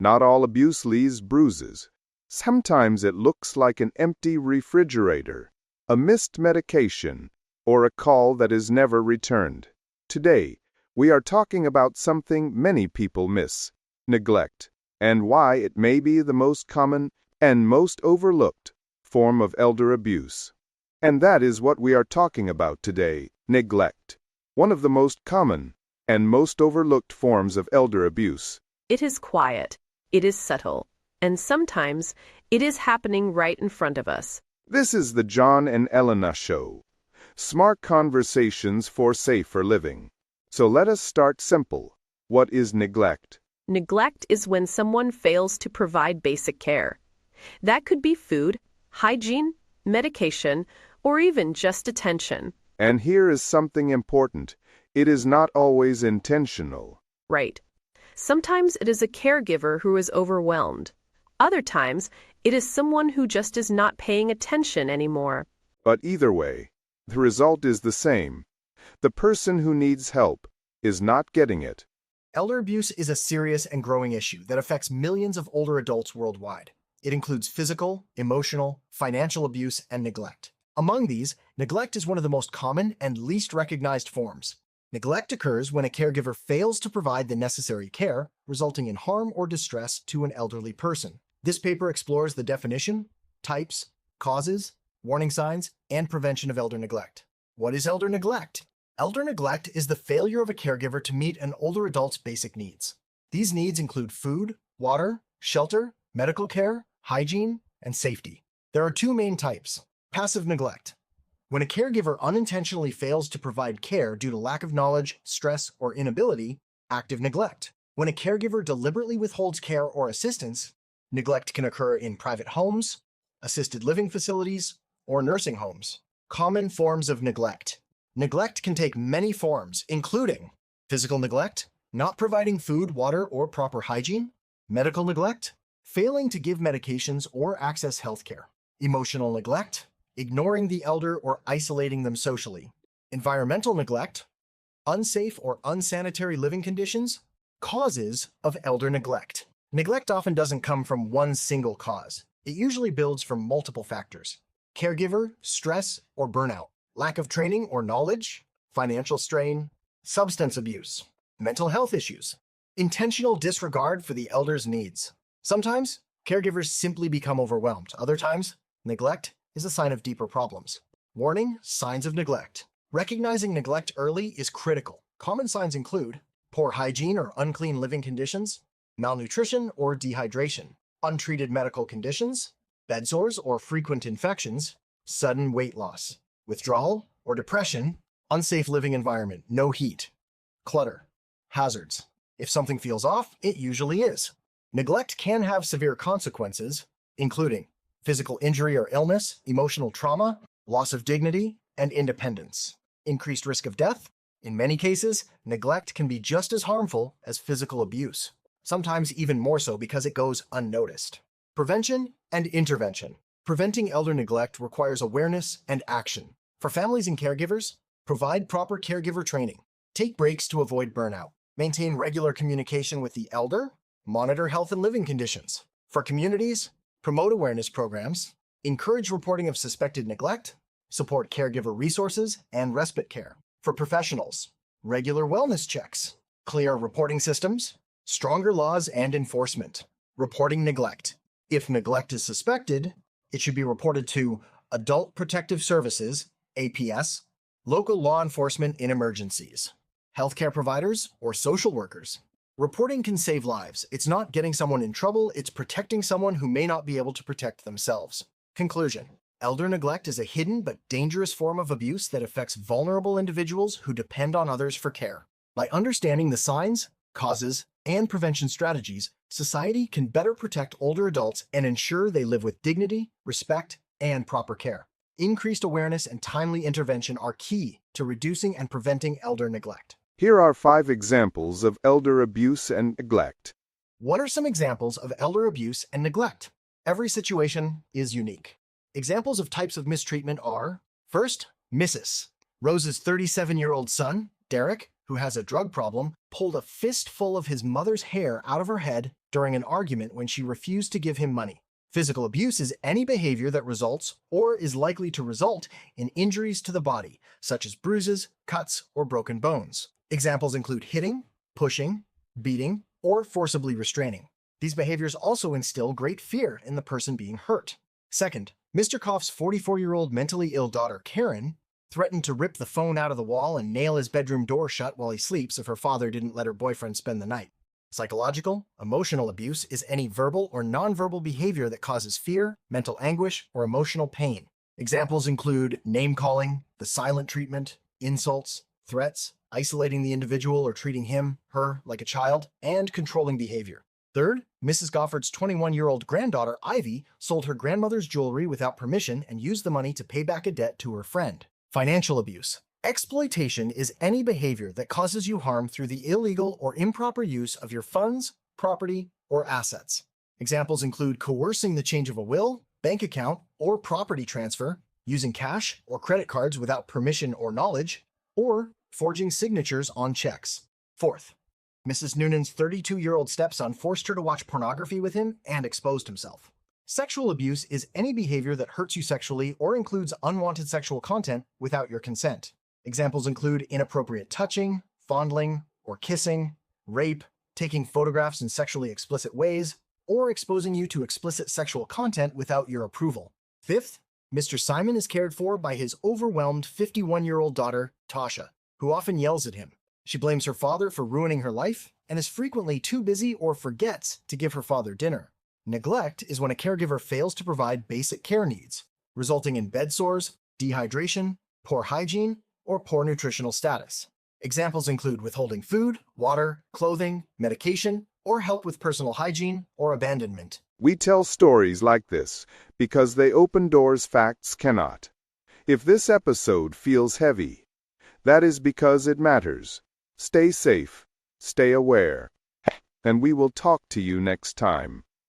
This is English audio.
Not all abuse leaves bruises. Sometimes it looks like an empty refrigerator, a missed medication, or a call that is never returned. Today, we are talking about something many people miss: neglect, and why it may be the most common and most overlooked form of elder abuse. And that is what we are talking about today: neglect, one of the most common and most overlooked forms of elder abuse. It is quiet, it is subtle, and sometimes it is happening right in front of us. This is the John and Elena Show. Smart conversations for safer living. So let us start simple. What is neglect? Neglect is when someone fails to provide basic care. That could be food, hygiene, medication, or even just attention. And here is something important. It is not always intentional. Right. Sometimes it is a caregiver who is overwhelmed. Other times, it is someone who just is not paying attention anymore. But either way, the result is the same. The person who needs help is not getting it. Elder abuse is a serious and growing issue that affects millions of older adults worldwide. It includes physical, emotional, financial abuse, and neglect. Among these, neglect is one of the most common and least recognized forms. Neglect occurs when a caregiver fails to provide the necessary care, resulting in harm or distress to an elderly person. This paper explores the definition, types, causes, warning signs, and prevention of elder neglect. What is elder neglect? Elder neglect is the failure of a caregiver to meet an older adult's basic needs. These needs include food, water, shelter, medical care, hygiene, and safety. There are two main types. Passive neglect. When a caregiver unintentionally fails to provide care due to lack of knowledge, stress, or inability. Active neglect. When a caregiver deliberately withholds care or assistance. Neglect can occur in private homes, assisted living facilities, or nursing homes. Common forms of neglect. Neglect can take many forms, including physical neglect, not providing food, water, or proper hygiene; medical neglect, failing to give medications or access healthcare; emotional neglect, ignoring the elder or isolating them socially; environmental neglect, unsafe or unsanitary living conditions. Causes of elder neglect. Neglect often doesn't come from one single cause. It usually builds from multiple factors: caregiver, stress, or burnout; lack of training or knowledge; financial strain; substance abuse; mental health issues; intentional disregard for the elder's needs. Sometimes, caregivers simply become overwhelmed. Other times, neglect is a sign of deeper problems. Warning: signs of neglect. Recognizing neglect early is critical. Common signs include poor hygiene or unclean living conditions, malnutrition or dehydration, untreated medical conditions, bed sores or frequent infections, sudden weight loss, withdrawal or depression, unsafe living environment, no heat, clutter, hazards. If something feels off, it usually is. Neglect can have severe consequences, including physical injury or illness, emotional trauma, loss of dignity, and independence. Increased risk of death. In many cases, neglect can be just as harmful as physical abuse, sometimes even more so because it goes unnoticed. Prevention and intervention. Preventing elder neglect requires awareness and action. For families and caregivers, provide proper caregiver training. Take breaks to avoid burnout. Maintain regular communication with the elder. Monitor health and living conditions. For communities, promote awareness programs. Encourage reporting of suspected neglect. Support caregiver resources and respite care. For professionals, regular wellness checks. Clear reporting systems. Stronger laws and enforcement. Reporting neglect. If neglect is suspected, it should be reported to Adult Protective Services, APS, local law enforcement in emergencies, healthcare providers, or social workers. Reporting can save lives. It's not getting someone in trouble, it's protecting someone who may not be able to protect themselves. Conclusion. Elder neglect is a hidden but dangerous form of abuse that affects vulnerable individuals who depend on others for care. By understanding the signs, causes, and prevention strategies, society can better protect older adults and ensure they live with dignity, respect, and proper care. Increased awareness and timely intervention are key to reducing and preventing elder neglect. Here are 5 examples of elder abuse and neglect. What are some examples of elder abuse and neglect? Every situation is unique. Examples of types of mistreatment are: first, Mrs. Rose's 37-year-old son, Derek, who has a drug problem, pulled a fistful of his mother's hair out of her head during an argument when she refused to give him money. Physical abuse is any behavior that results or is likely to result in injuries to the body, such as bruises, cuts, or broken bones. Examples include hitting, pushing, beating, or forcibly restraining. These behaviors also instill great fear in the person being hurt. Second, Mr. Koff's 44-year-old mentally ill daughter, Karen, threatened to rip the phone out of the wall and nail his bedroom door shut while he sleeps if her father didn't let her boyfriend spend the night. Psychological, emotional abuse is any verbal or nonverbal behavior that causes fear, mental anguish, or emotional pain. Examples include name-calling, the silent treatment, insults, threats, isolating the individual or treating him, her, like a child, and controlling behavior. Third, Mrs. Goffard's 21-year-old granddaughter, Ivy, sold her grandmother's jewelry without permission and used the money to pay back a debt to her friend. Financial abuse. Exploitation is any behavior that causes you harm through the illegal or improper use of your funds, property, or assets. Examples include coercing the change of a will, bank account, or property transfer, using cash or credit cards without permission or knowledge, or forging signatures on checks. Fourth, Mrs. Noonan's 32-year-old stepson forced her to watch pornography with him and exposed himself. Sexual abuse is any behavior that hurts you sexually or includes unwanted sexual content without your consent. Examples include inappropriate touching, fondling, or kissing, rape, taking photographs in sexually explicit ways, or exposing you to explicit sexual content without your approval. Fifth, Mr. Simon is cared for by his overwhelmed 51-year-old daughter, Tasha, who often yells at him. She blames her father for ruining her life and is frequently too busy or forgets to give her father dinner. Neglect is when a caregiver fails to provide basic care needs, resulting in bed sores, dehydration, poor hygiene, or poor nutritional status. Examples include withholding food, water, clothing, medication, or help with personal hygiene or abandonment. We tell stories like this because they open doors facts cannot. If this episode feels heavy, that is because it matters. Stay safe, stay aware, and we will talk to you next time.